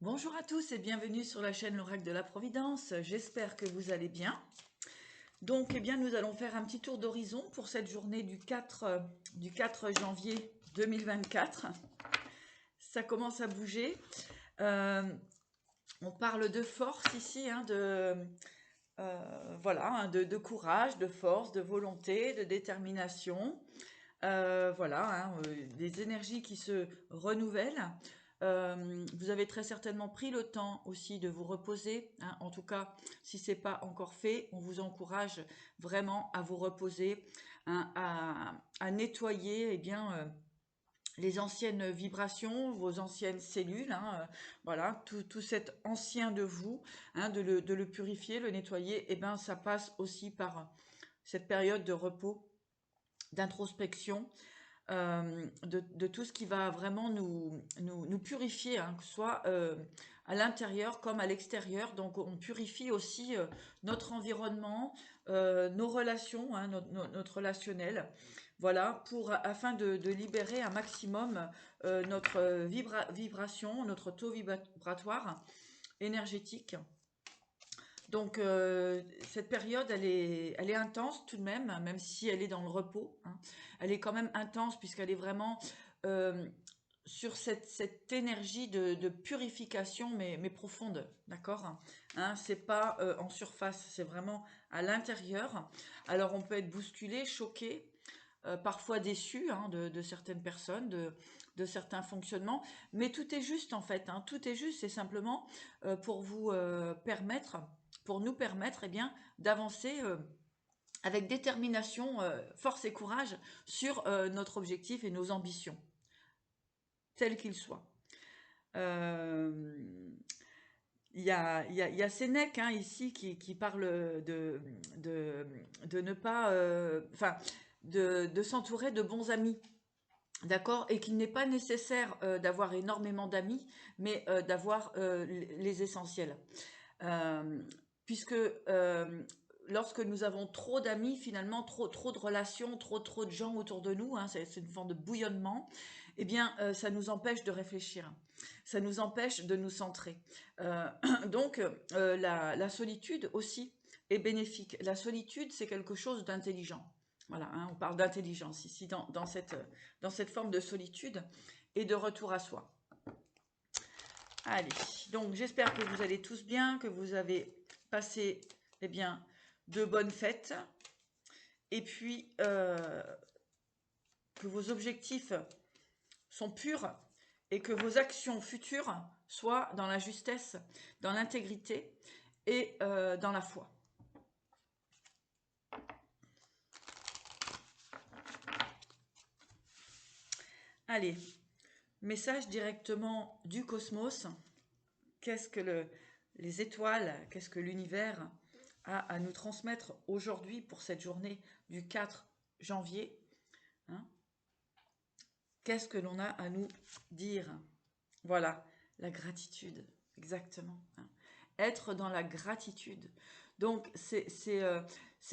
Bonjour à tous et bienvenue sur la chaîne L'Oracle de la Providence. J'espère que vous allez bien. Donc, eh bien, nous allons faire un petit tour d'horizon pour cette journée du 4 janvier 2024. Ça commence à bouger. On parle de force ici, voilà, de courage, de force, de volonté, de détermination. Des énergies qui se renouvellent. Vous avez très certainement pris le temps aussi de vous reposer, hein. En tout cas, si ce n'est pas encore fait, on vous encourage vraiment à vous reposer, hein, à nettoyer les anciennes vibrations, vos anciennes cellules, hein, voilà, tout cet ancien de vous, hein, de le purifier, le nettoyer. Et ben, ça passe aussi par cette période de repos, d'introspection, de tout ce qui va vraiment nous purifier, hein, que ce soit à l'intérieur comme à l'extérieur. Donc on purifie aussi notre environnement, nos relations, hein, notre relationnel, voilà, afin de libérer un maximum notre vibration, notre taux vibratoire énergétique. Donc cette période, elle est intense tout de même si elle est dans le repos, hein. Elle est quand même intense puisqu'elle est vraiment euh, sur cette énergie de purification, mais profonde, d'accord, hein, c'est pas en surface, c'est vraiment à l'intérieur. Alors on peut être bousculé, choqué, parfois déçu, hein, de certaines personnes, de certains fonctionnements, mais tout est juste en fait, hein, tout est juste, c'est simplement pour vous permettre, pour nous permettre, eh bien, d'avancer avec détermination, force et courage sur notre objectif et nos ambitions, tels qu'ils soient. Euh, il y a Sénèque, hein, ici qui parle de ne pas, de s'entourer de bons amis. D'accord. Et qu'il n'est pas nécessaire d'avoir énormément d'amis, mais d'avoir les essentiels. Euh, puisque lorsque nous avons trop d'amis, finalement, trop de relations, trop de gens autour de nous, hein, c'est une forme de bouillonnement, eh bien, ça nous empêche de réfléchir. Ça nous empêche de nous centrer. Euh, donc, la solitude aussi est bénéfique. La solitude, c'est quelque chose d'intelligent. Voilà, hein, on parle d'intelligence ici dans cette forme de solitude et de retour à soi. Allez, donc j'espère que vous allez tous bien, que vous avez passé eh bien, de bonnes fêtes et puis que vos objectifs sont purs et que vos actions futures soient dans la justesse, dans l'intégrité et dans la foi. Allez, message directement du cosmos. Qu'est-ce que les étoiles, qu'est-ce que l'univers a à nous transmettre aujourd'hui pour cette journée du 4 janvier, hein? Qu'est-ce que l'on a à nous dire? Voilà, la gratitude, exactement, hein. Être dans la gratitude. Donc, c'est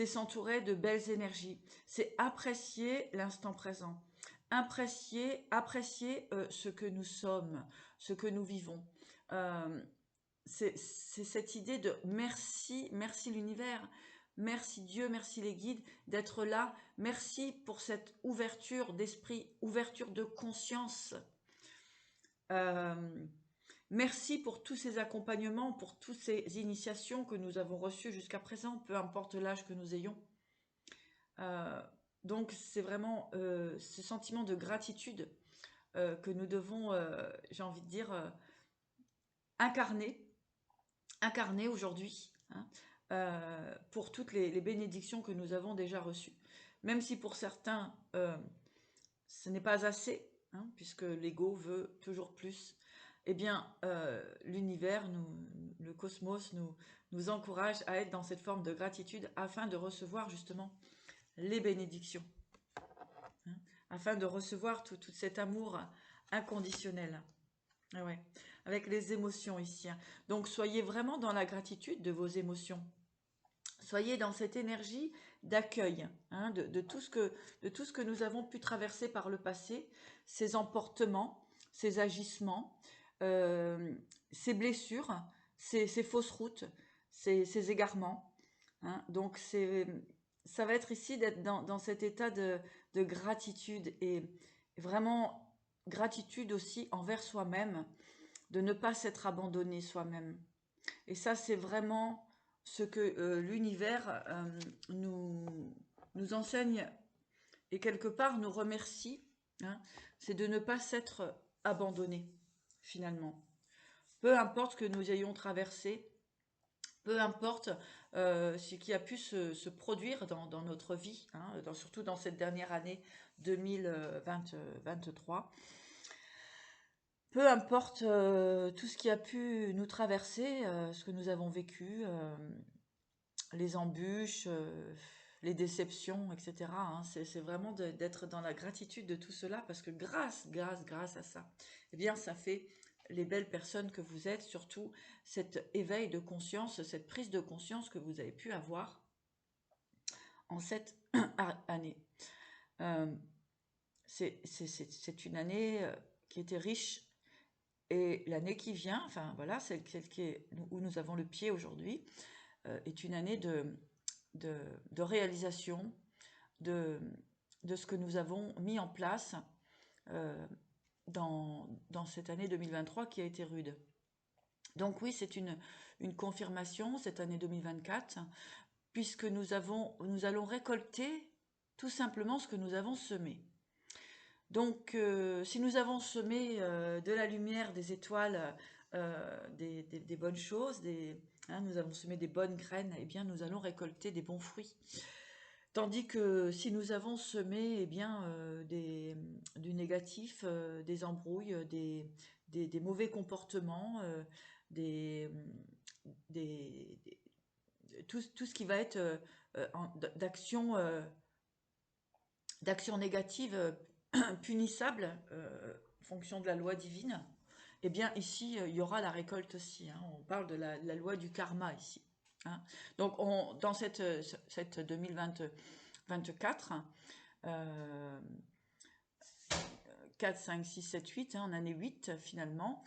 s'entourer de belles énergies. C'est apprécier l'instant présent. Apprécier ce que nous sommes, ce que nous vivons. Euh, c'est cette idée de merci, merci l'univers, merci Dieu, merci les guides d'être là, merci pour cette ouverture d'esprit, ouverture de conscience. Euh, Merci pour tous ces accompagnements, pour toutes ces initiations que nous avons reçues jusqu'à présent, peu importe l'âge que nous ayons. Euh, donc c'est vraiment ce sentiment de gratitude que nous devons, j'ai envie de dire, incarner aujourd'hui, hein, pour toutes les bénédictions que nous avons déjà reçues. Même si pour certains, ce n'est pas assez, hein, puisque l'ego veut toujours plus, eh bien, l'univers, le cosmos nous encourage à être dans cette forme de gratitude afin de recevoir justement les bénédictions, hein, afin de recevoir tout cet amour inconditionnel. Ah ouais, avec les émotions ici, hein. Donc soyez vraiment dans la gratitude de vos émotions. Soyez dans cette énergie d'accueil, hein, de tout ce que nous avons pu traverser par le passé, ces emportements, ces agissements. Euh, ces blessures, ces fausses routes, ces égarements. Hein. Donc ça va être ici d'être dans cet état de gratitude et vraiment gratitude aussi envers soi-même, de ne pas s'être abandonné soi-même. Et ça, c'est vraiment ce que l'univers nous enseigne et quelque part nous remercie. Hein, c'est de ne pas s'être abandonné finalement. Peu importe ce que nous ayons traversé, peu importe ce qui a pu se produire dans notre vie, hein, surtout dans cette dernière année 2023. Peu importe tout ce qui a pu nous traverser, ce que nous avons vécu, les embûches, les déceptions, etc. Hein, c'est vraiment d'être dans la gratitude de tout cela parce que grâce à ça, eh bien, ça fait les belles personnes que vous êtes, surtout cet éveil de conscience, cette prise de conscience que vous avez pu avoir en cette année. C'est une année qui était riche et l'année qui vient, enfin voilà, celle où nous avons le pied aujourd'hui, est une année de réalisation de ce que nous avons mis en place dans cette année 2023 qui a été rude. Donc oui, c'est une confirmation, cette année 2024, puisque nous allons récolter tout simplement ce que nous avons semé. Donc, si nous avons semé de la lumière, des étoiles, des bonnes choses, nous avons semé des bonnes graines, eh bien, nous allons récolter des bons fruits. Tandis que si nous avons semé eh bien, du négatif, des embrouilles, des mauvais comportements, des, des, tout ce qui va être d'action négative punissable en fonction de la loi divine, eh bien ici, il y aura la récolte aussi. Hein. On parle de la loi du karma ici. Hein. Donc, dans cette 2024, 4, 5, 6, 7, 8, en année 8 finalement,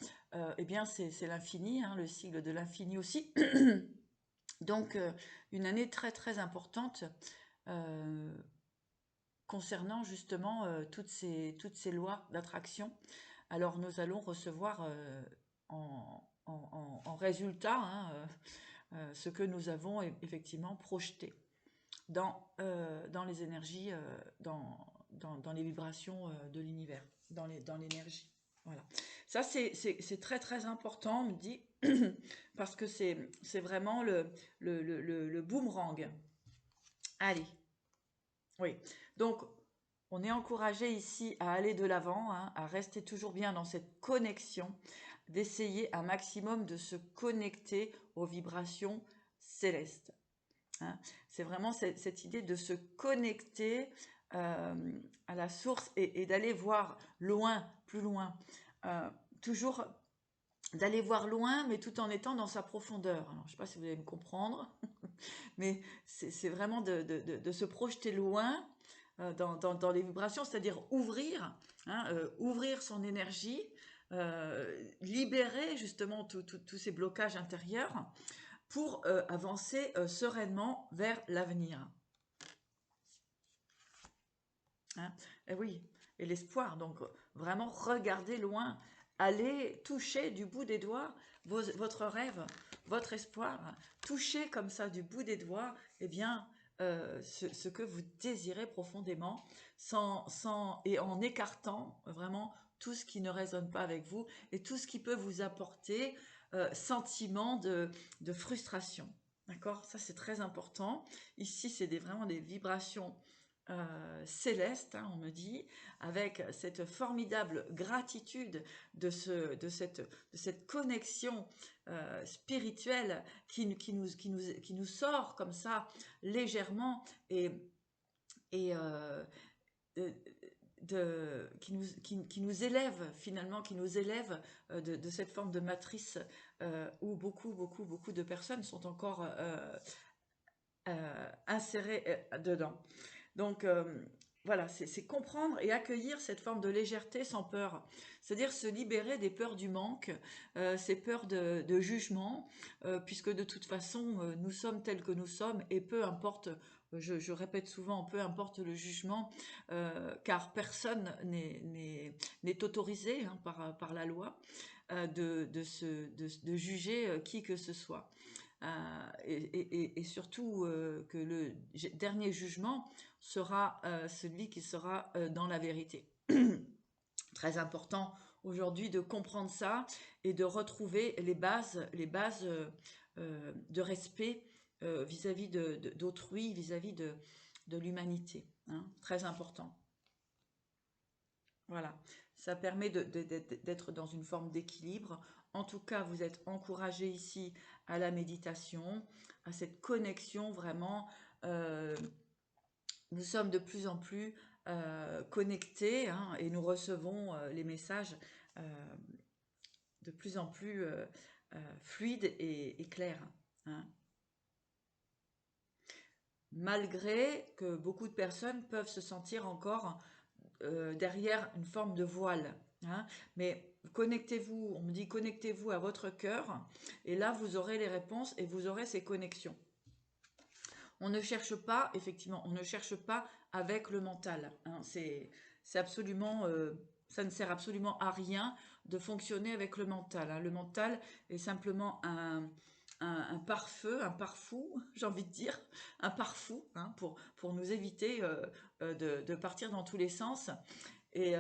eh bien c'est l'infini, hein, le sigle de l'infini aussi. Donc, une année très très importante concernant justement toutes ces lois d'attraction. Alors nous allons recevoir en résultat hein, ce que nous avons effectivement projeté dans les énergies, dans les vibrations de l'univers, dans l'énergie. Voilà. Ça, c'est très très important, on me dit, parce que c'est vraiment le boomerang. Allez, oui. Donc, on est encouragé ici à aller de l'avant, hein, à rester toujours bien dans cette connexion, d'essayer un maximum de se connecter aux vibrations célestes. Hein. C'est vraiment cette idée de se connecter à la source et d'aller voir loin, plus loin. Toujours d'aller voir loin, mais tout en étant dans sa profondeur. Alors, je ne sais pas si vous allez me comprendre, mais c'est vraiment de se projeter loin dans les vibrations, c'est-à-dire ouvrir, hein, ouvrir son énergie, libérer justement tous ces blocages intérieurs pour avancer sereinement vers l'avenir. Hein, et oui, et l'espoir, donc vraiment regarder loin, aller toucher du bout des doigts votre rêve, votre espoir, toucher comme ça du bout des doigts, eh bien, ce que vous désirez profondément, et en écartant vraiment tout ce qui ne résonne pas avec vous et tout ce qui peut vous apporter sentiment de frustration. D'accord? Ça, c'est très important. Ici, c'est vraiment des vibrations céleste, hein, on me dit, avec cette formidable gratitude de cette connexion spirituelle qui nous sort comme ça légèrement et qui nous élève finalement, qui nous élève de cette forme de matrice où beaucoup de personnes sont encore insérées dedans. Donc, voilà, c'est comprendre et accueillir cette forme de légèreté sans peur. C'est-à-dire se libérer des peurs du manque, ces peurs de jugement, puisque de toute façon, nous sommes tels que nous sommes et peu importe, je répète souvent, peu importe le jugement, car personne n'est autorisé hein, par la loi de juger qui que ce soit. Et surtout que le dernier jugement sera celui qui sera dans la vérité. Très important aujourd'hui de comprendre ça et de retrouver les bases de respect vis-à-vis d'autrui, vis-à-vis de l'humanité. Hein. Très important. Voilà, ça permet d'être dans une forme d'équilibre. En tout cas, vous êtes encouragé ici à la méditation, à cette connexion vraiment. euh, nous sommes de plus en plus connectés hein, et nous recevons les messages euh, de plus en plus fluides et clairs. Hein. Malgré que beaucoup de personnes peuvent se sentir encore derrière une forme de voile. Hein. Mais connectez-vous, on me dit connectez-vous à votre cœur, et là vous aurez les réponses et vous aurez ces connexions. On ne cherche pas, effectivement, on ne cherche pas avec le mental. Hein. C'est absolument, ça ne sert absolument à rien de fonctionner avec le mental. Hein. Le mental est simplement un pare-feu, un pare-fou, j'ai envie de dire, un pare-fou, hein, pour nous éviter de partir dans tous les sens et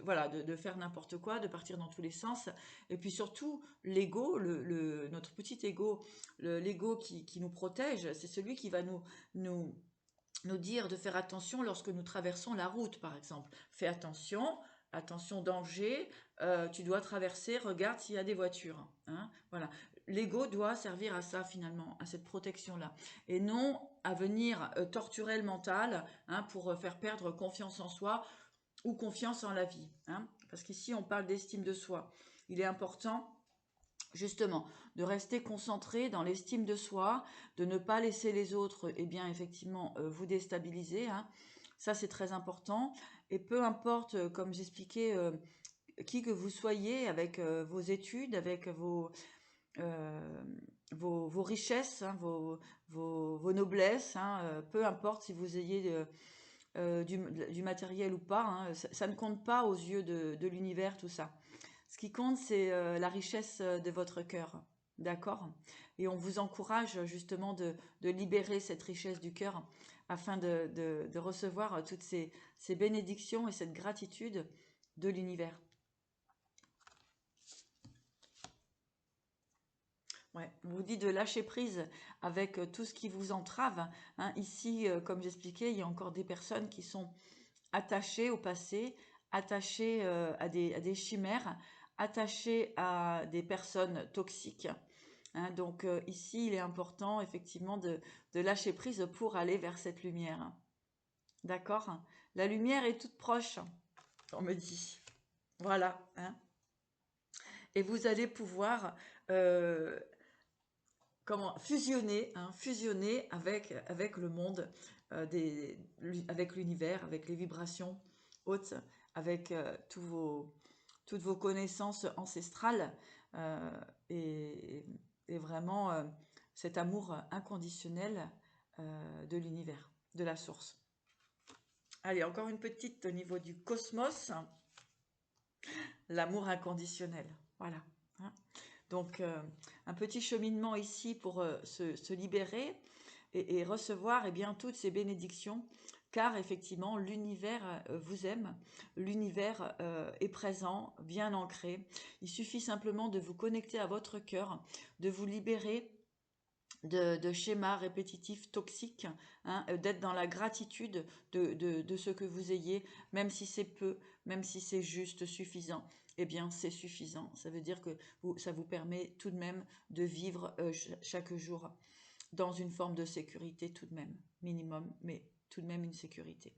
voilà, de faire n'importe quoi, de partir dans tous les sens. Et puis surtout, l'ego, notre petit ego, l'ego qui nous protège, c'est celui qui va nous dire de faire attention lorsque nous traversons la route, par exemple. Fais attention, attention danger, tu dois traverser, regarde s'il y a des voitures. Hein, voilà. L'ego doit servir à ça finalement, à cette protection-là, et non à venir torturer le mental hein, pour faire perdre confiance en soi ou confiance en la vie. Hein, parce qu'ici on parle d'estime de soi. Il est important justement de rester concentré dans l'estime de soi, de ne pas laisser les autres, eh bien effectivement, vous déstabiliser. Hein. Ça c'est très important. Et peu importe, comme j'expliquais, qui que vous soyez, avec vos études, avec euh, vos richesses, hein, vos noblesses, hein, peu importe si vous ayez du matériel ou pas, hein, ça ne compte pas aux yeux de l'univers, tout ça. Ce qui compte, c'est la richesse de votre cœur. D'accord? Et on vous encourage justement de libérer cette richesse du cœur afin de recevoir toutes ces bénédictions et cette gratitude de l'univers. Ouais, on vous dit de lâcher prise avec tout ce qui vous entrave. Hein. Ici, comme j'expliquais, il y a encore des personnes qui sont attachées au passé, attachées à des chimères, attachées à des personnes toxiques. Hein. Donc ici, il est important effectivement de lâcher prise pour aller vers cette lumière. D'accord? La lumière est toute proche, on me dit. Voilà. Hein. Et vous allez pouvoir euh, comment fusionner, hein, fusionner avec le monde, avec l'univers, avec les vibrations hautes, avec toutes vos connaissances ancestrales euh, et, et vraiment cet amour inconditionnel de l'univers, de la source. Allez, encore une petite au niveau du cosmos, l'amour inconditionnel. Voilà. Hein. Donc, un petit cheminement ici pour se libérer et recevoir eh bien, toutes ces bénédictions, car effectivement, l'univers vous aime, l'univers est présent, bien ancré. Il suffit simplement de vous connecter à votre cœur, de vous libérer de schémas répétitifs toxiques, hein, d'être dans la gratitude de ce que vous ayez, même si c'est peu, même si c'est juste suffisant, eh bien c'est suffisant. Ça veut dire que ça vous permet tout de même de vivre chaque jour dans une forme de sécurité tout de même, minimum, mais tout de même une sécurité.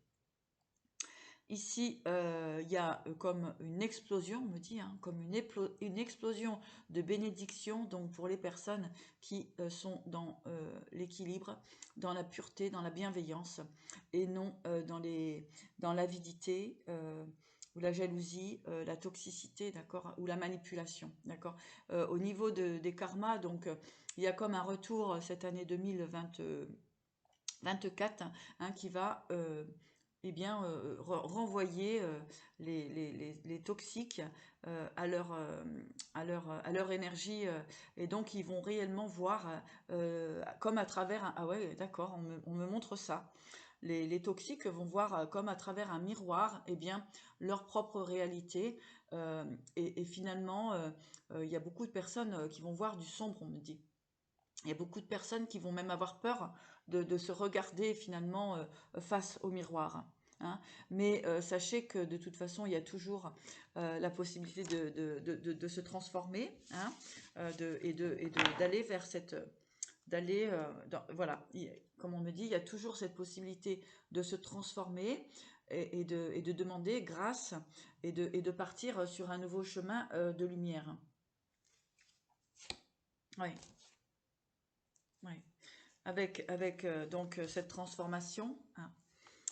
Ici, il y a comme une explosion, on me dit, hein, comme une explosion de bénédiction, donc pour les personnes qui sont dans l'équilibre, dans la pureté, dans la bienveillance, et non dans l'avidité, ou la jalousie, la toxicité, d'accord, ou la manipulation, d'accord. Au niveau des karmas, donc il y a comme un retour cette année 2024, hein, qui va eh bien, renvoyer les toxiques à leur énergie, et donc ils vont réellement voir comme à travers ah ouais, d'accord, on me montre ça. Les toxiques vont voir comme à travers un miroir, eh bien, leur propre réalité, et finalement, il y a beaucoup de personnes qui vont voir du sombre, on me dit. Il y a beaucoup de personnes qui vont même avoir peur de se regarder finalement face au miroir, hein. Mais sachez que de toute façon, il y a toujours la possibilité de se transformer, hein, d'aller vers cette... voilà, comme on me dit, il y a toujours cette possibilité de se transformer et de demander grâce et de partir sur un nouveau chemin de lumière. Oui, oui. Avec donc cette transformation, hein,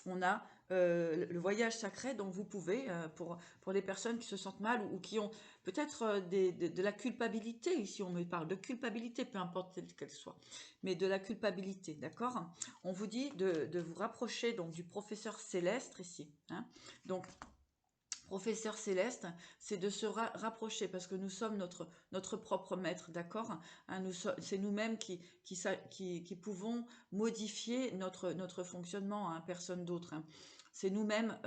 on a le voyage sacré, donc vous pouvez, pour les personnes qui se sentent mal ou qui ont peut-être de la culpabilité, ici on me parle de culpabilité, peu importe quelle soit, mais de la culpabilité, d'accord. On vous dit de vous rapprocher donc du professeur céleste ici, hein. Donc professeur céleste, c'est de se rapprocher parce que nous sommes notre propre maître, d'accord, hein, c'est nous-mêmes qui pouvons modifier notre fonctionnement, hein, personne d'autre, hein. C'est nous-mêmes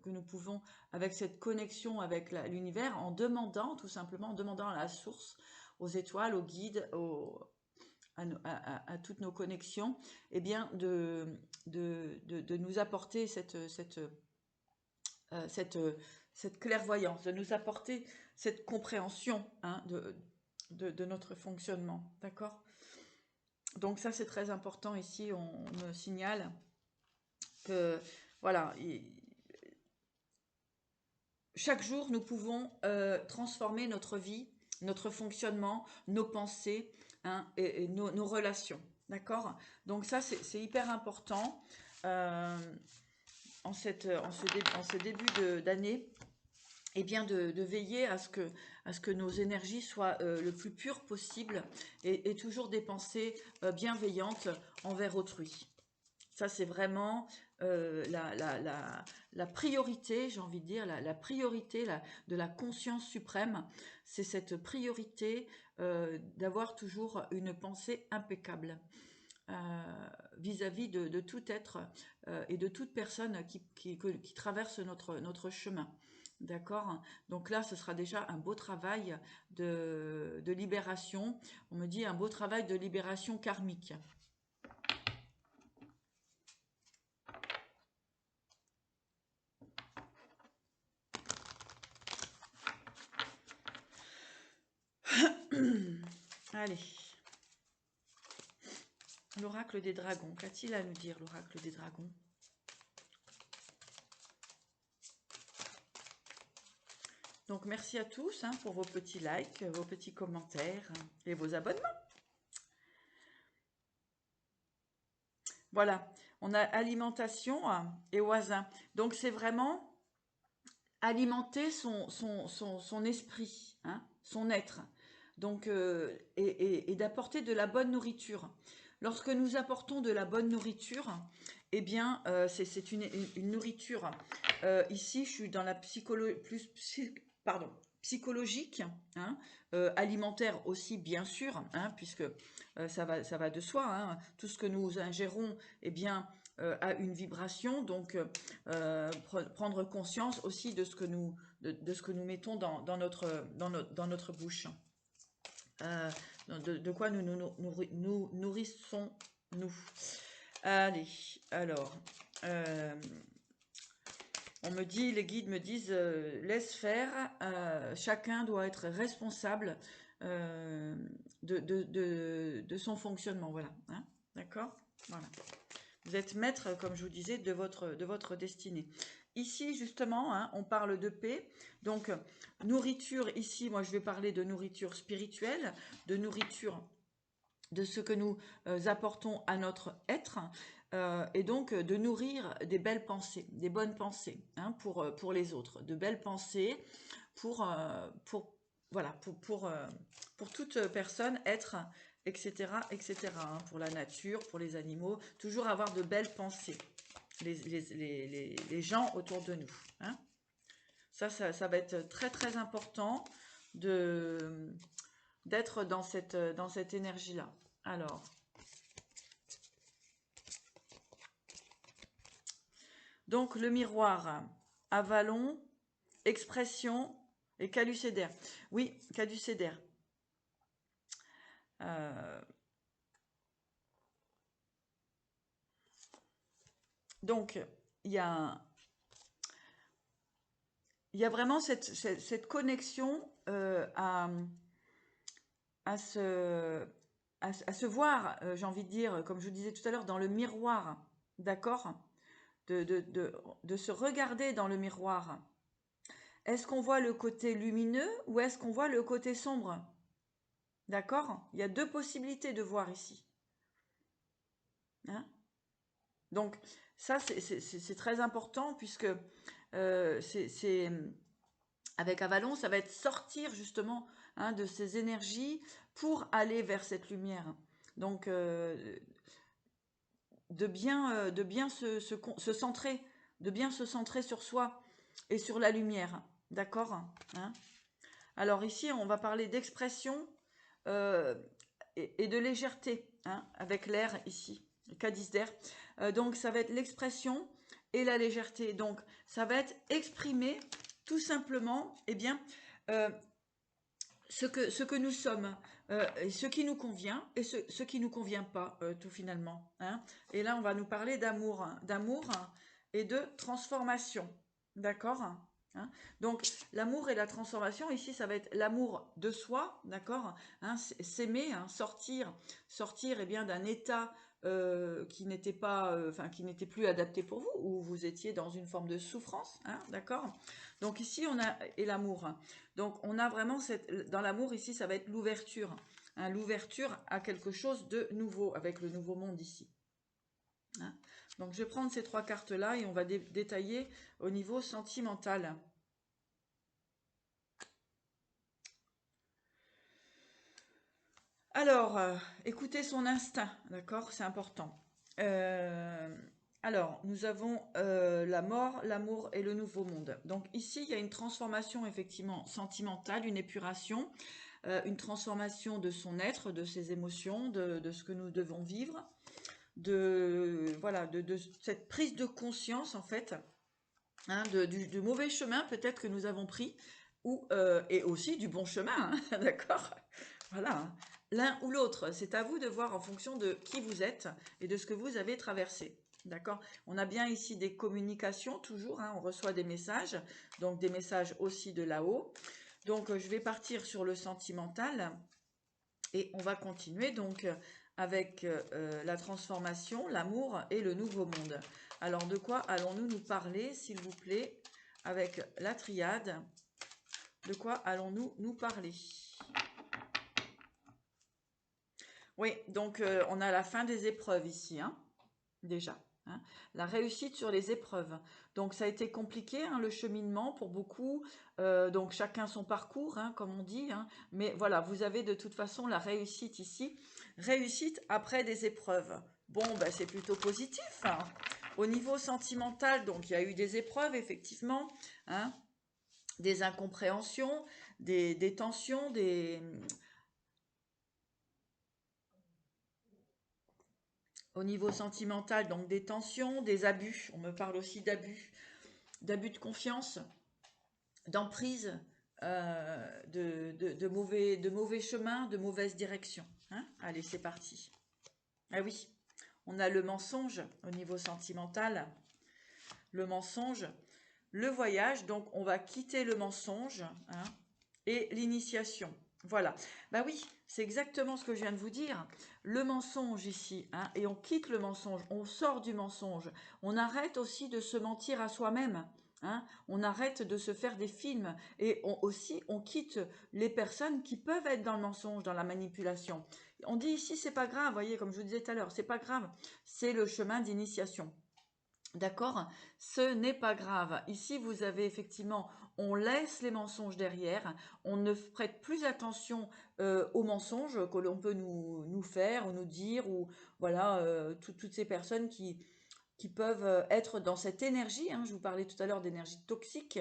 que nous pouvons, avec cette connexion avec l'univers, en demandant, tout simplement, en demandant à la source, aux étoiles, aux guides, à toutes nos connexions, eh bien, de nous apporter cette, cette clairvoyance, de nous apporter cette compréhension, hein, de notre fonctionnement. D'accord. Donc ça, c'est très important ici. On me signale que, voilà, chaque jour, nous pouvons transformer notre vie, notre fonctionnement, nos pensées, hein, et nos relations. D'accord. Donc ça, c'est hyper important en ce début d'année. Et bien de veiller à ce que nos énergies soient le plus pures possible et toujours des pensées bienveillantes envers autrui. Ça, c'est vraiment la priorité, j'ai envie de dire, la priorité de la conscience suprême. C'est cette priorité d'avoir toujours une pensée impeccable vis-à-vis de tout être et de toute personne qui traverse notre chemin. D'accord. Donc là, ce sera déjà un beau travail de libération. On me dit un beau travail de libération karmique. Allez. L'oracle des dragons. Qu'a-t-il à nous dire, l'oracle des dragons? Donc merci à tous, hein, pour vos petits likes, vos petits commentaires et vos abonnements. Voilà, on a alimentation et oisin. Donc c'est vraiment alimenter son esprit, hein, son être. Donc, et d'apporter de la bonne nourriture. Lorsque nous apportons de la bonne nourriture, eh bien, c'est une nourriture. Ici, je suis dans la psychologique, hein, alimentaire aussi, bien sûr, hein, puisque ça va de soi, hein. Tout ce que nous ingérons, eh bien, a une vibration. Donc, prendre conscience aussi de ce que nous mettons dans notre bouche. De quoi nous nourrissons-nous. Allez, alors, on me dit, les guides me disent, laisse faire, chacun doit être responsable de son fonctionnement, voilà, hein, d'accord, voilà. Vous êtes maître, comme je vous disais, de votre destinée. ici, justement, hein, on parle de paix. Donc, nourriture, ici, moi, je vais parler de nourriture spirituelle, de nourriture de ce que nous apportons à notre être, et donc de nourrir des belles pensées, des bonnes pensées, hein, pour les autres, de belles pensées voilà, pour toute personne, être, etc., etc., hein, pour la nature, pour les animaux, toujours avoir de belles pensées, les gens autour de nous, hein. Ça va être très très important d'être dans cette énergie-là. Alors, donc le miroir, Avalon, expression et caducédaire. Oui, caducédaire. Donc, il y a vraiment cette connexion à se voir, j'ai envie de dire, comme je vous disais tout à l'heure, dans le miroir, d'accord, de se regarder dans le miroir. Est-ce qu'on voit le côté lumineux ou est-ce qu'on voit le côté sombre? D'accord? Il y a deux possibilités de voir ici. Hein? Donc, ça, c'est très important puisque avec Avalon, ça va être sortir justement, hein, de ces énergies pour aller vers cette lumière. Donc, de bien se centrer, de bien se centrer sur soi et sur la lumière. D'accord, hein? Alors ici, on va parler d'expression et de légèreté, hein, avec l'air ici, le cadice d'air. Donc ça va être l'expression et la légèreté. Donc ça va être exprimer tout simplement, eh bien, ce que nous sommes, ce qui nous convient et ce qui nous convient pas, tout finalement, hein. Et là, on va nous parler d'amour et de transformation, d'accord, hein. Donc, l'amour et la transformation, ici, ça va être l'amour de soi, d'accord, hein, s'aimer, hein, sortir eh bien, d'un état qui n'était pas, qui n'était plus adapté pour vous, où vous étiez dans une forme de souffrance, hein, d'accord. Donc ici, on a et l'amour. Donc on a vraiment dans l'amour ici, ça va être l'ouverture, hein, l'ouverture à quelque chose de nouveau avec le nouveau monde ici, hein. Donc je vais prendre ces trois cartes là et on va détailler au niveau sentimental. Alors, écoutez son instinct, d'accord, c'est important. Alors, nous avons la mort, l'amour et le nouveau monde. Donc ici, il y a une transformation effectivement sentimentale, une épuration, une transformation de son être, de ses émotions, de ce que nous devons vivre, voilà, de cette prise de conscience en fait, hein, du mauvais chemin peut-être que nous avons pris, et aussi du bon chemin, hein, d'accord. Voilà, hein. L'un ou l'autre, c'est à vous de voir en fonction de qui vous êtes et de ce que vous avez traversé. D'accord? On a bien ici des communications toujours, hein, on reçoit des messages, donc des messages aussi de là-haut. Donc je vais partir sur le sentimental et on va continuer donc avec la transformation, l'amour et le nouveau monde. Alors de quoi allons-nous nous parler, s'il vous plaît, avec la triade? De quoi allons-nous nous parler? Oui, donc on a la fin des épreuves ici, hein, déjà, hein. La réussite sur les épreuves. Donc ça a été compliqué, hein, le cheminement pour beaucoup. Donc chacun son parcours, hein, comme on dit, hein. Mais voilà, vous avez de toute façon la réussite ici. Réussite après des épreuves. Bon, bah, c'est plutôt positif, hein. Au niveau sentimental, donc il y a eu des épreuves, effectivement, hein, des incompréhensions, des tensions, au niveau sentimental, donc des tensions, des abus. On me parle aussi d'abus de confiance, d'emprise, de mauvais chemins, de mauvaise direction, hein. Allez, c'est parti. Ah oui, on a le mensonge au niveau sentimental, le mensonge, le voyage, donc on va quitter le mensonge, hein, et l'initiation. Voilà. Bah oui, c'est exactement ce que je viens de vous dire. Le mensonge ici, hein, et on quitte le mensonge, on sort du mensonge. On arrête aussi de se mentir à soi-même. hein. On arrête de se faire des films et aussi on quitte les personnes qui peuvent être dans le mensonge, dans la manipulation. On dit ici c'est pas grave, voyez, comme je vous disais tout à l'heure, c'est pas grave, c'est le chemin d'initiation. D'accord? Ce n'est pas grave. Ici, vous avez effectivement, on laisse les mensonges derrière, on ne prête plus attention aux mensonges que l'on peut nous faire ou nous dire, ou voilà, toutes ces personnes qui peuvent être dans cette énergie, hein. Je vous parlais tout à l'heure d'énergie toxique,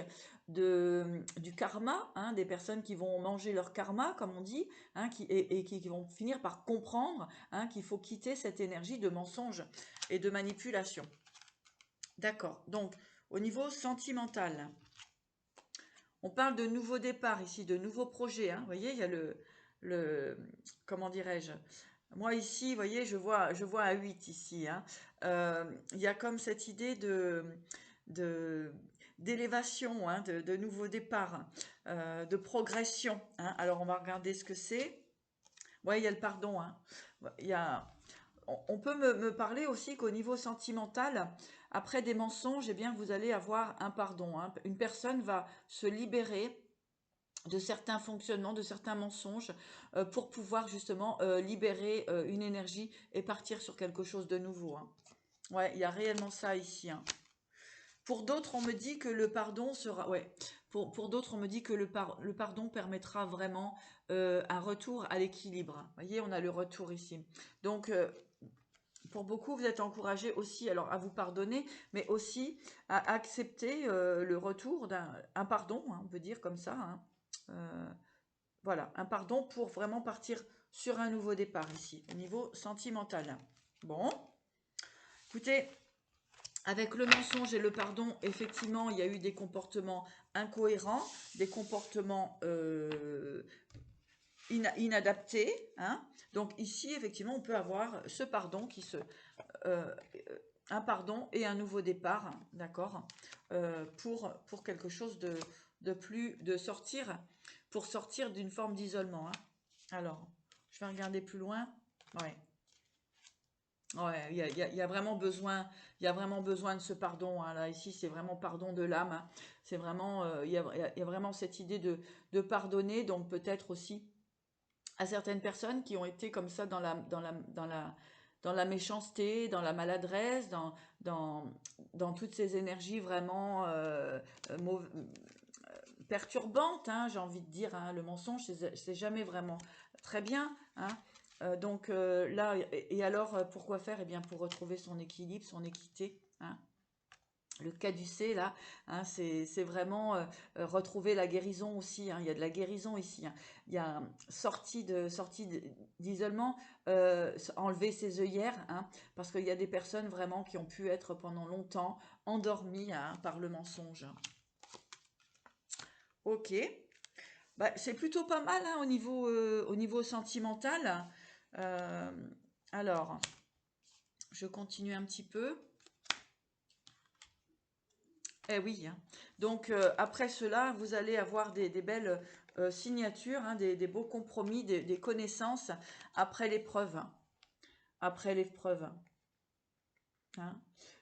du karma, hein, des personnes qui vont manger leur karma, comme on dit, hein, et qui vont finir par comprendre, hein, qu'il faut quitter cette énergie de mensonge et de manipulation. D'accord. Donc, au niveau sentimental, on parle de nouveaux départs ici, de nouveaux projets, hein. Vous voyez, il y a le comment dirais-je? Moi ici, vous voyez, je vois un 8 ici, hein. Il y a comme cette idée de, d'élévation, hein, de nouveaux départs, de progression, hein. Alors, on va regarder ce que c'est. Ouais, il y a le pardon, hein. Il y a, on peut me parler aussi qu'au niveau sentimental, après des mensonges, eh bien, vous allez avoir un pardon, hein. Une personne va se libérer de certains fonctionnements, de certains mensonges, pour pouvoir justement libérer une énergie et partir sur quelque chose de nouveau, hein. Ouais, il y a réellement ça ici, hein. Pour d'autres, on me dit que le pardon sera... Ouais, pour d'autres, on me dit que le pardon permettra vraiment un retour à l'équilibre. Vous voyez, on a le retour ici. Donc, pour beaucoup, vous êtes encouragés aussi alors à vous pardonner, mais aussi à accepter le retour d'un pardon, hein, on peut dire comme ça, hein. Euh, voilà, un pardon pour vraiment partir sur un nouveau départ ici, au niveau sentimental. Bon, écoutez, avec le mensonge et le pardon, effectivement, il y a eu des comportements incohérents, des comportements inadaptés, hein. Donc ici, effectivement, on peut avoir ce pardon euh, un pardon et un nouveau départ, d'accord, pour quelque chose de sortir, pour sortir d'une forme d'isolement, hein. Alors, je vais regarder plus loin. Ouais. Ouais, il y a vraiment besoin, il y a vraiment besoin de ce pardon, hein. Là, ici, c'est vraiment pardon de l'âme, hein. C'est vraiment, il y a vraiment cette idée de pardonner, donc peut-être aussi à certaines personnes qui ont été comme ça dans la méchanceté, dans la maladresse, dans, dans toutes ces énergies vraiment perturbantes, hein, j'ai envie de dire, hein. Le mensonge, c'est jamais vraiment très bien, hein. Là, et alors, pourquoi faire? Eh bien, pour retrouver son équilibre, son équité, hein. Le caducée, là, hein, c'est vraiment retrouver la guérison aussi, hein. Il y a de la guérison ici, hein. Il y a sortie d'isolement, enlever ses œillères, hein, parce qu'il y a des personnes vraiment qui ont pu être pendant longtemps endormies, hein, par le mensonge. Ok, bah, c'est plutôt pas mal, hein, au niveau sentimental. Euh, alors, je continue un petit peu. Eh oui, hein. Donc après cela, vous allez avoir des belles signatures, hein, des beaux compromis, des connaissances après l'épreuve, hein. Après l'épreuve, hein.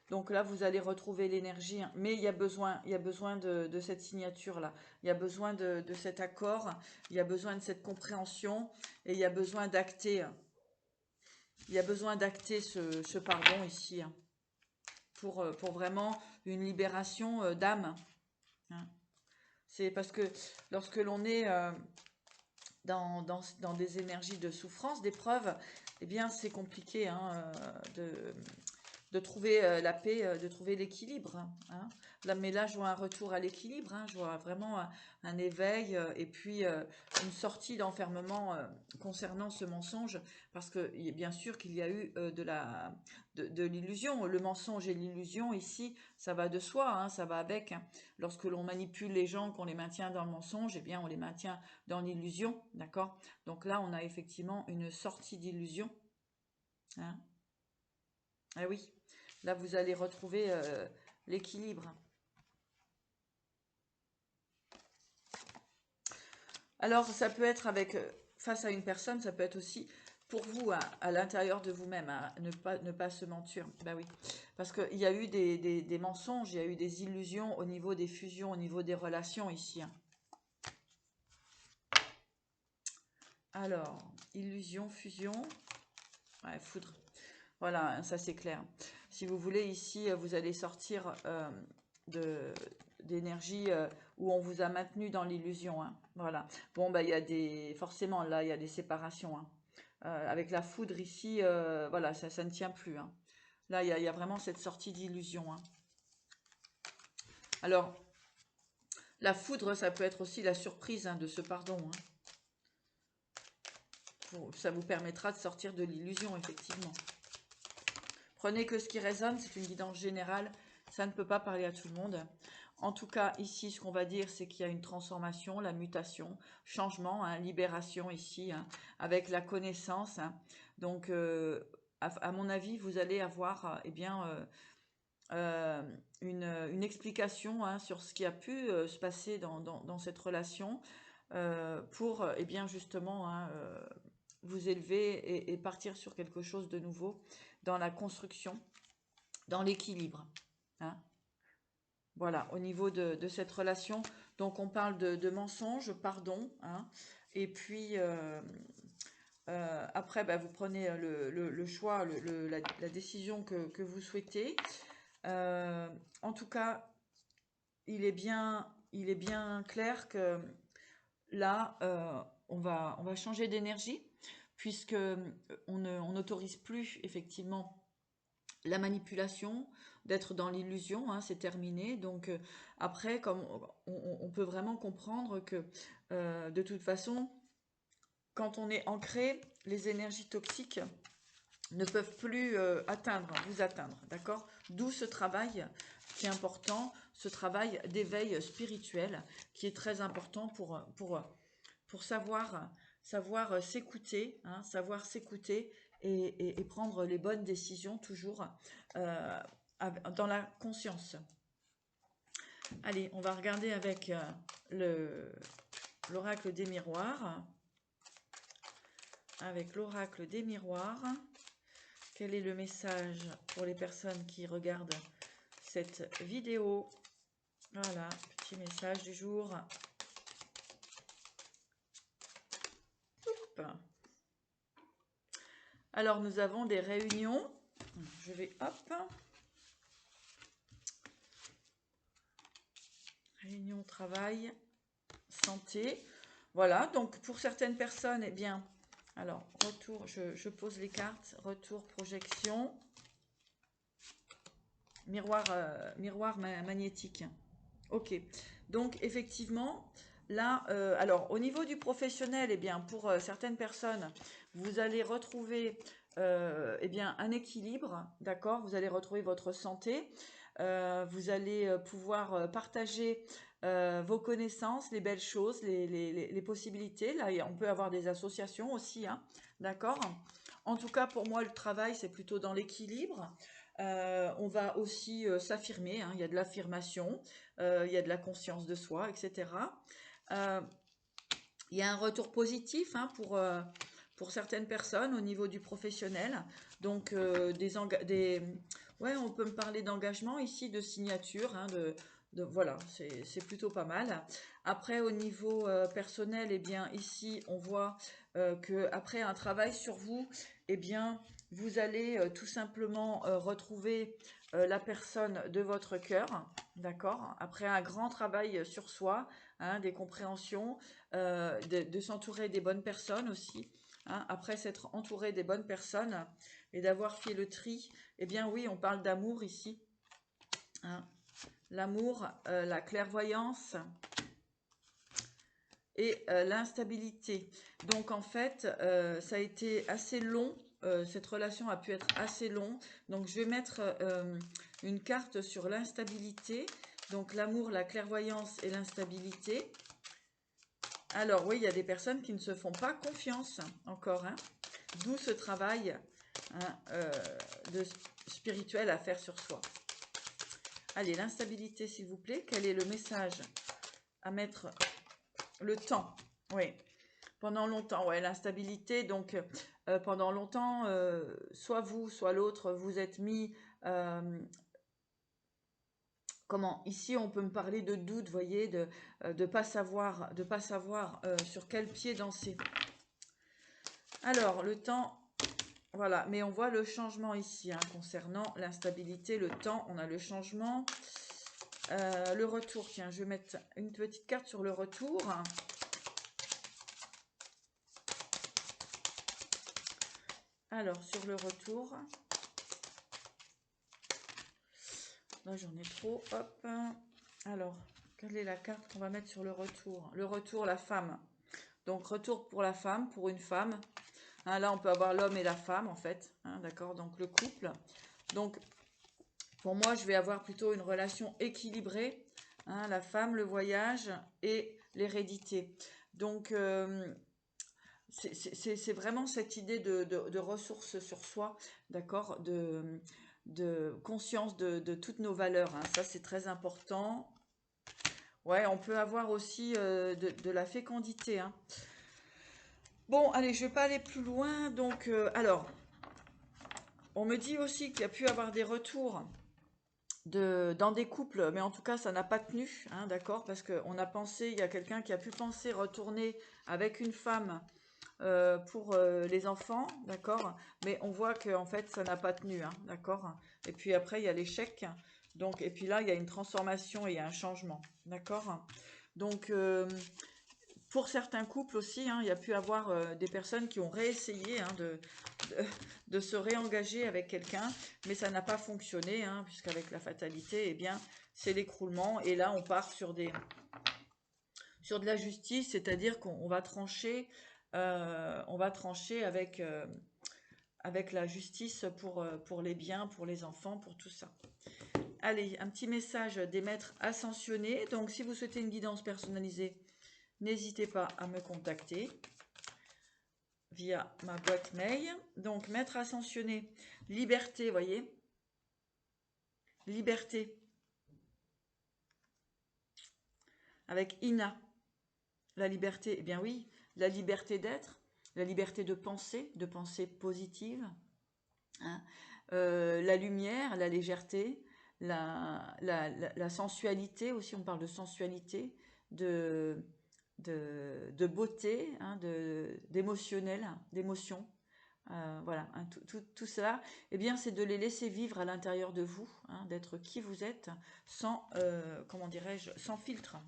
Donc là, vous allez retrouver l'énergie, hein. Mais il y a besoin de cette signature-là. Il y a besoin de cet accord, il y a besoin de cette compréhension et il y a besoin d'acter, hein. Il y a besoin d'acter ce pardon ici, hein, pour vraiment une libération d'âme, hein. C'est parce que lorsque l'on est dans des énergies de souffrance, d'épreuve, eh bien c'est compliqué, hein, de trouver la paix, de trouver l'équilibre, hein. Là, mais là, je vois un retour à l'équilibre, hein. Je vois vraiment un éveil et puis une sortie d'enfermement concernant ce mensonge, parce que bien sûr qu'il y a eu de l'illusion. Le mensonge et l'illusion, ici, ça va de soi, hein, ça va avec, hein. Lorsque l'on manipule les gens, qu'on les maintient dans le mensonge, eh bien, on les maintient dans l'illusion, d'accord? Donc là, on a effectivement une sortie d'illusion, hein. Ah oui, là, vous allez retrouver l'équilibre. Alors, ça peut être avec, face à une personne, ça peut être aussi pour vous, hein, à l'intérieur de vous-même, hein, ne pas se mentir. Bah oui, parce qu'il y a eu des mensonges, il y a eu des illusions au niveau des fusions, au niveau des relations ici, hein. Alors, illusion, fusion, ouais, foudre. Voilà, hein, ça c'est clair. Si vous voulez, ici, vous allez sortir de d'énergie où on vous a maintenu dans l'illusion, hein. Voilà. Bon, bah, il y a forcément, là, il y a des séparations, hein. Avec la foudre ici, voilà, ça ne tient plus, hein. Là, il y a vraiment cette sortie d'illusion, hein. Alors, la foudre, ça peut être aussi la surprise, hein, de ce pardon, hein. Ça vous permettra de sortir de l'illusion, effectivement. Prenez que ce qui résonne, c'est une guidance générale, ça ne peut pas parler à tout le monde. En tout cas, ici, ce qu'on va dire, c'est qu'il y a une transformation, la mutation, changement, hein, libération ici, hein, avec la connaissance, hein. Donc, à mon avis, vous allez avoir eh bien, une explication, hein, sur ce qui a pu se passer dans cette relation pour, eh bien, justement, hein, vous élever et partir sur quelque chose de nouveau dans la construction, dans l'équilibre, hein. Voilà, au niveau de cette relation. Donc, on parle de mensonge, pardon, hein. Et puis, après, bah, vous prenez le choix, la décision que vous souhaitez. En tout cas, il est bien clair que là, on va changer d'énergie, puisque on n'autorise plus effectivement la manipulation, d'être dans l'illusion, hein, c'est terminé. Donc après, comme on peut vraiment comprendre que de toute façon, quand on est ancré, les énergies toxiques ne peuvent plus vous atteindre, d'accord? D'où ce travail qui est important, ce travail d'éveil spirituel qui est très important pour savoir s'écouter, hein, savoir s'écouter et prendre les bonnes décisions toujours euh, dans la conscience. Allez, on va regarder avec l'oracle des miroirs. Avec l'oracle des miroirs, quel est le message pour les personnes qui regardent cette vidéo? Voilà, petit message du jour. Hop. Alors, nous avons des réunions. Je vais, hop. Réunion, travail, santé. Voilà, donc pour certaines personnes, eh bien, alors, retour, je pose les cartes. Retour, projection. Miroir magnétique. Ok, donc effectivement, là, alors au niveau du professionnel, eh bien, pour certaines personnes, vous allez retrouver eh bien, un équilibre, d'accord? Vous allez retrouver votre santé, vous allez pouvoir partager vos connaissances, les belles choses, les possibilités. Là, on peut avoir des associations aussi, hein, d'accord? En tout cas, pour moi, le travail, c'est plutôt dans l'équilibre. On va aussi s'affirmer, hein, il y a de l'affirmation, il y a de la conscience de soi, etc. Euh, il y a un retour positif, hein, pour certaines personnes au niveau du professionnel. Donc, ouais, on peut me parler d'engagement ici, de signature, hein, voilà, c'est plutôt pas mal. Après, au niveau personnel, eh bien, ici, on voit qu'après un travail sur vous, eh bien, vous allez tout simplement retrouver la personne de votre cœur, d'accord? Après un grand travail sur soi, hein, des compréhensions, de s'entourer des bonnes personnes aussi, hein. Après s'être entouré des bonnes personnes et d'avoir fait le tri, eh bien oui, on parle d'amour ici, hein. L'amour, la clairvoyance et l'instabilité. Donc en fait, ça a été assez long, cette relation a pu être assez longue. Donc je vais mettre une carte sur l'instabilité. Donc l'amour, la clairvoyance et l'instabilité. Alors oui, il y a des personnes qui ne se font pas confiance encore, hein. D'où ce travail, hein, spirituel à faire sur soi. Allez, l'instabilité, s'il vous plaît. Quel est le message à mettre? Le temps, oui. Pendant longtemps, ouais, l'instabilité. Donc, pendant longtemps, soit vous, soit l'autre, vous êtes mis. euh, Comment? Ici, on peut me parler de doute, voyez, de pas savoir sur quel pied danser. Alors, le temps, voilà, mais on voit le changement ici, hein, concernant l'instabilité, le temps, on a le changement. Le retour, tiens, je vais mettre une petite carte sur le retour. Alors, sur le retour, là j'en ai trop, hop. Alors, quelle est la carte qu'on va mettre sur le retour? Le retour, la femme. Donc, retour pour la femme, pour une femme. Hein, là, on peut avoir l'homme et la femme, en fait. Hein, d'accord? Donc, le couple. Donc, pour moi, je vais avoir plutôt une relation équilibrée. Hein, la femme, le voyage et l'hérédité. Donc, c'est vraiment cette idée de ressources sur soi, d'accord? De conscience de toutes nos valeurs. Hein. Ça, c'est très important. Ouais, on peut avoir aussi de la fécondité. Hein. Bon, allez, je vais pas aller plus loin. Donc, alors, on me dit aussi qu'il y a pu avoir des retours dans des couples, mais en tout cas, ça n'a pas tenu, hein, d'accord? Parce qu'on a pensé, il y a quelqu'un qui a pu penser retourner avec une femme pour les enfants, d'accord? Mais on voit que en fait, ça n'a pas tenu, hein, d'accord? Et puis après, il y a l'échec. Donc, et puis là, il y a une transformation et il y a un changement, d'accord? Donc, pour certains couples aussi, hein, il y a pu avoir des personnes qui ont réessayé hein, de, de se réengager avec quelqu'un, mais ça n'a pas fonctionné, hein, puisqu'avec la fatalité, eh bien, c'est l'écroulement. Et là, sur de la justice, c'est-à-dire qu'on va trancher avec la justice pour les biens, pour les enfants, pour tout ça. Allez, un petit message des maîtres ascensionnés. Donc, si vous souhaitez une guidance personnalisée, n'hésitez pas à me contacter via ma boîte mail. Donc, maître ascensionné, liberté, voyez, liberté, avec Ina, la liberté, eh bien oui, la liberté d'être, la liberté de penser positive, hein, la lumière, la légèreté, la sensualité aussi, on parle de sensualité, de, de beauté, hein, d'émotionnel, d'émotion. Voilà, hein, tout ça, eh bien, c'est de les laisser vivre à l'intérieur de vous, hein, d'être qui vous êtes, sans, comment dirais-je, sans filtre.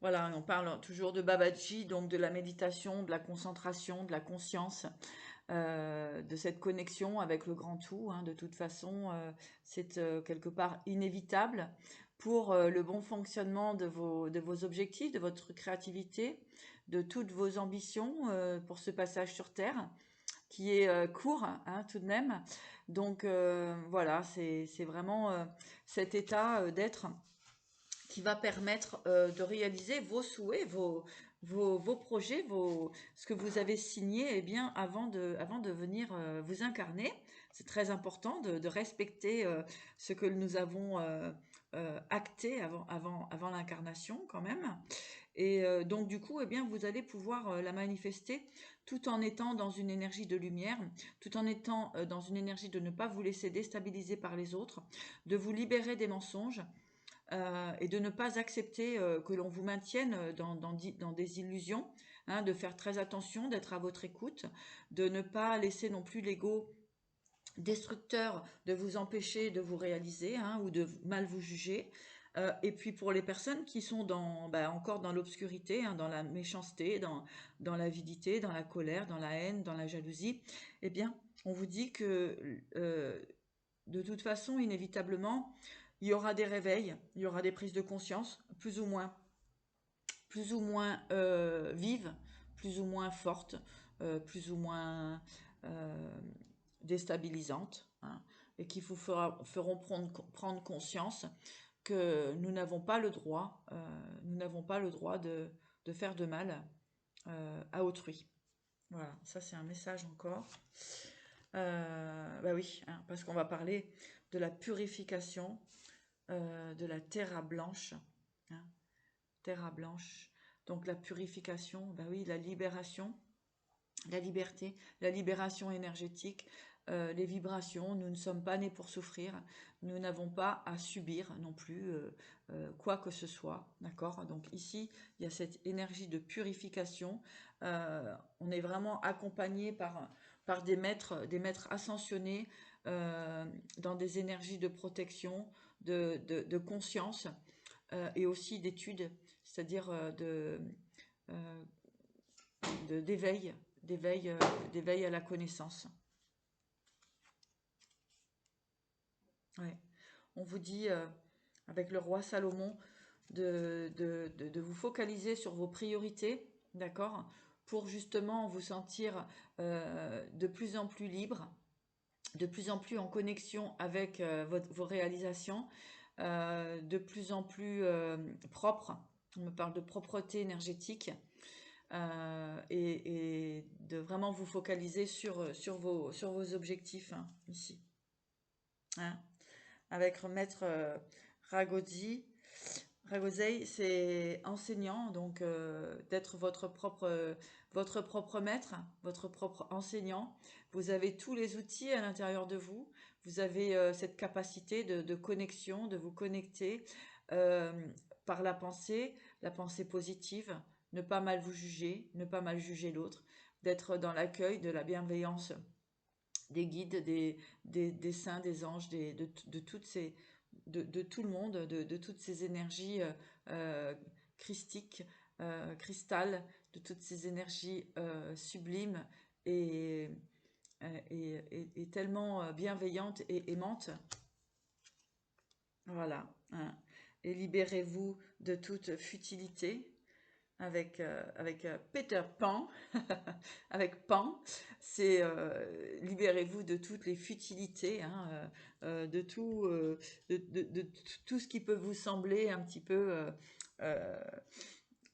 Voilà, on parle toujours de Babaji, donc de la méditation, de la concentration, de la conscience, de cette connexion avec le grand tout. Hein. De toute façon, c'est quelque part inévitable pour le bon fonctionnement de vos objectifs, de votre créativité, de toutes vos ambitions pour ce passage sur Terre, qui est court hein, tout de même. Donc voilà, c'est vraiment cet état d'être qui va permettre de réaliser vos souhaits, vos projets, ce que vous avez signé eh bien, avant de venir vous incarner. C'est très important de respecter ce que nous avons acté avant l'incarnation quand même. Et donc du coup, eh bien, vous allez pouvoir la manifester tout en étant dans une énergie de lumière, tout en étant dans une énergie de ne pas vous laisser déstabiliser par les autres, de vous libérer des mensonges, et de ne pas accepter que l'on vous maintienne dans des illusions, hein, de faire très attention, d'être à votre écoute, de ne pas laisser non plus l'ego destructeur de vous empêcher de vous réaliser hein, ou de mal vous juger. Et puis pour les personnes qui sont encore dans l'obscurité, hein, dans la méchanceté, dans l'avidité, dans la colère, dans la haine, dans la jalousie, eh bien, on vous dit que de toute façon, inévitablement, il y aura des réveils, il y aura des prises de conscience, plus ou moins vives, plus ou moins fortes, plus ou moins euh, déstabilisantes, hein, et qui vous feront prendre conscience que nous n'avons pas le droit de faire de mal à autrui. Voilà, ça c'est un message encore. Bah oui, hein, parce qu'on va parler de la purification de la terre à blanche. Hein, terre à blanche. Donc la purification, bah oui, la libération, la liberté, la libération énergétique, les vibrations. Nous ne sommes pas nés pour souffrir. Nous n'avons pas à subir non plus quoi que ce soit. D'accord? Donc ici, il y a cette énergie de purification. On est vraiment accompagné par des maîtres ascensionnés dans des énergies de protection, de conscience et aussi d'études, c'est-à-dire euh, d'éveil, d'éveil à la connaissance. Ouais. On vous dit, avec le roi Salomon, de vous focaliser sur vos priorités, d'accord, pour justement vous sentir de plus en plus libre, de plus en plus en connexion avec vos réalisations, de plus en plus propre. On me parle de propreté énergétique et de vraiment vous focaliser sur vos objectifs hein, ici. Hein. Avec Maître Ragozzi. Ragozei, c'est enseignant, donc d'être votre propre maître, votre propre enseignant. Vous avez tous les outils à l'intérieur de vous. Vous avez cette capacité de connexion, de vous connecter euh, par la pensée positive, ne pas mal vous juger, ne pas mal juger l'autre, d'être dans l'accueil, de la bienveillance des guides, des saints, des anges, de toutes ces, de tout le monde, de toutes ces énergies christiques, cristal, de toutes ces énergies sublimes et, et tellement bienveillantes et aimantes. Voilà. Hein. Et libérez-vous de toute futilité avec Peter Pan, avec Pan, c'est libérez-vous de toutes les futilités, hein, de tout, de tout ce qui peut vous sembler un petit peu euh,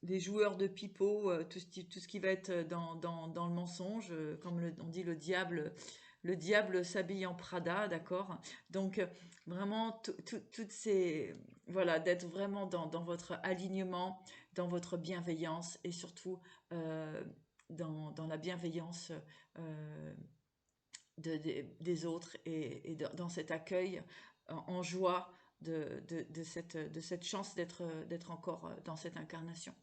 des joueurs de pipeau, tout ce qui va être dans le mensonge, comme on dit le diable s'habille en Prada, d'accord? Donc vraiment toutes ces voilà d'être vraiment dans votre alignement, dans votre bienveillance et surtout euh, dans la bienveillance des autres et dans cet accueil en joie de cette chance d'être encore dans cette incarnation.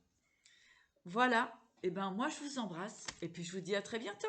Voilà, et ben moi je vous embrasse et puis je vous dis à très bientôt.